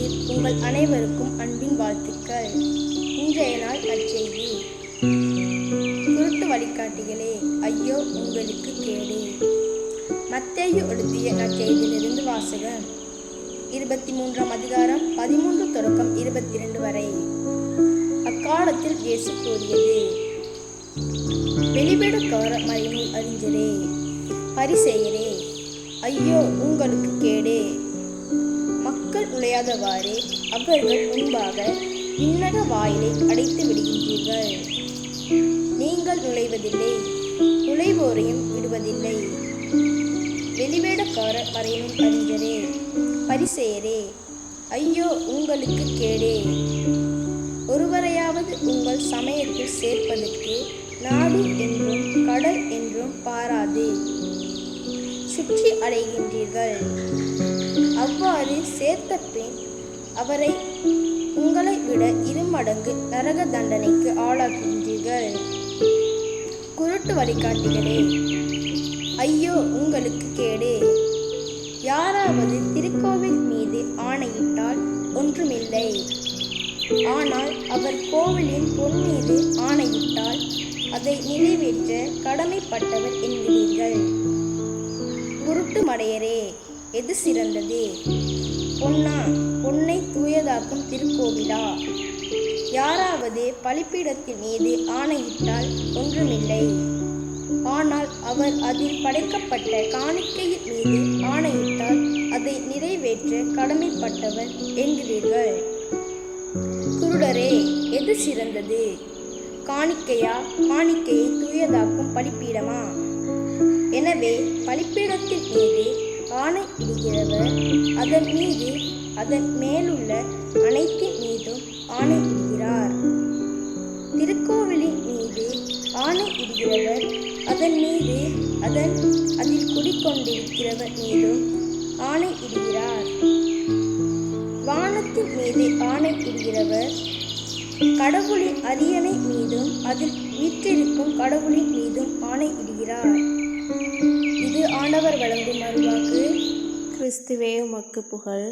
நிகழ்ச்சியில் உங்கள் அனைவருக்கும் அன்பின் வாழ்த்துக்கள். இன்றைய நாள் நற்செய்தி. குருட்டு வழிகாட்டிகளே, ஐயோ உங்களுக்கு கேடு. மத்தேயு எழுதிய நற்செய்தியிலிருந்து வாசகம். 23ஆம் அதிகாரம் 13 தொடக்கம் 22 வரை. அக்காலத்தில் இயேசு கூறியது: வெளிவிடக்கார மறைநூல் அறிஞரே, பரிசேயரே, ஐயோ உங்களுக்கு கேடே. மக்கள் நுழையாதவாறு அவர்கள் முன்பாக விண்ணக வாயிலை அடைத்து விடுகின்றீர்கள். நீங்கள் நுழைவதில்லை, நுழைவோரையும் விடுவதில்லை. வெளிவேடக்கார மறைநூல் அறிஞரே, பரிசேயரே, ஐயோ உங்களுக்கு கேடே. ஒருவரையாவது உங்கள் சமயத்தில் சேர்ப்பதற்கு நாடு என்றும் கடல் என்றும் பாராது சுற்றி அடைகின்றீர்கள். அவ்வாறு சேர்த்த பின் அவரை உங்களை விட 2 மடங்கு நரக தண்டனைக்கு ஆளாக்குகின்றீர்கள். குருட்டு வழிகாட்டிகளே, ஐயோ உங்களுக்கு கேடு. யாராவது திருக்கோவில் மீது ஆணையிட்டால் ஒன்றுமில்லை, ஆனால் அவர் கோவிலின் பொன் மீது ஆணையிட்டால் அதை நிறைவேற்ற கடமைப்பட்டவர் என்கிறீர்கள். குருட்டு மடையரே, எது சிறந்தது? பொன்னை தூயதாக்கும் திருக்கோவிலா? யாராவது பலிபீடத்தின் மீது ஆணையிட்டால் ஒன்றுமில்லை, ஆனால் அவர் அதில் படைக்கப்பட்ட காணிக்கையின் மீது ஆணையிட்டால் அதை நிறைவேற்ற கடமைப்பட்டவர் என்கிறீர்கள். குருடரே, எது சிறந்தது? காணிக்கையை தூயதாக்கும் பலிபீடமா? எனவே பலிபீடத்தின் மீது ஆணையிடுகிறவர் அதன் மீது அதன் மேலுள்ள அனைத்தின் மீதும் ஆணையிடுகிறார். திருக்கோவிலின் மீது ஆணையிடுகிறவர் அதன் மீது அதில் குடிக்கொண்டிருக்கிறவர் மீதும் ஆணையிடுகிறார். வானத்தின் மீது ஆணையிடுகிறவர் கடவுளின் அரியணை மீதும் அதில் வீற்றிருக்கும் கடவுளின் மீதும் ஆணையிடுகிறார். இது ஆண்டவர் வழங்கும் அருள்வாக்கு. கிறிஸ்துவே உமக்கு புகழ்.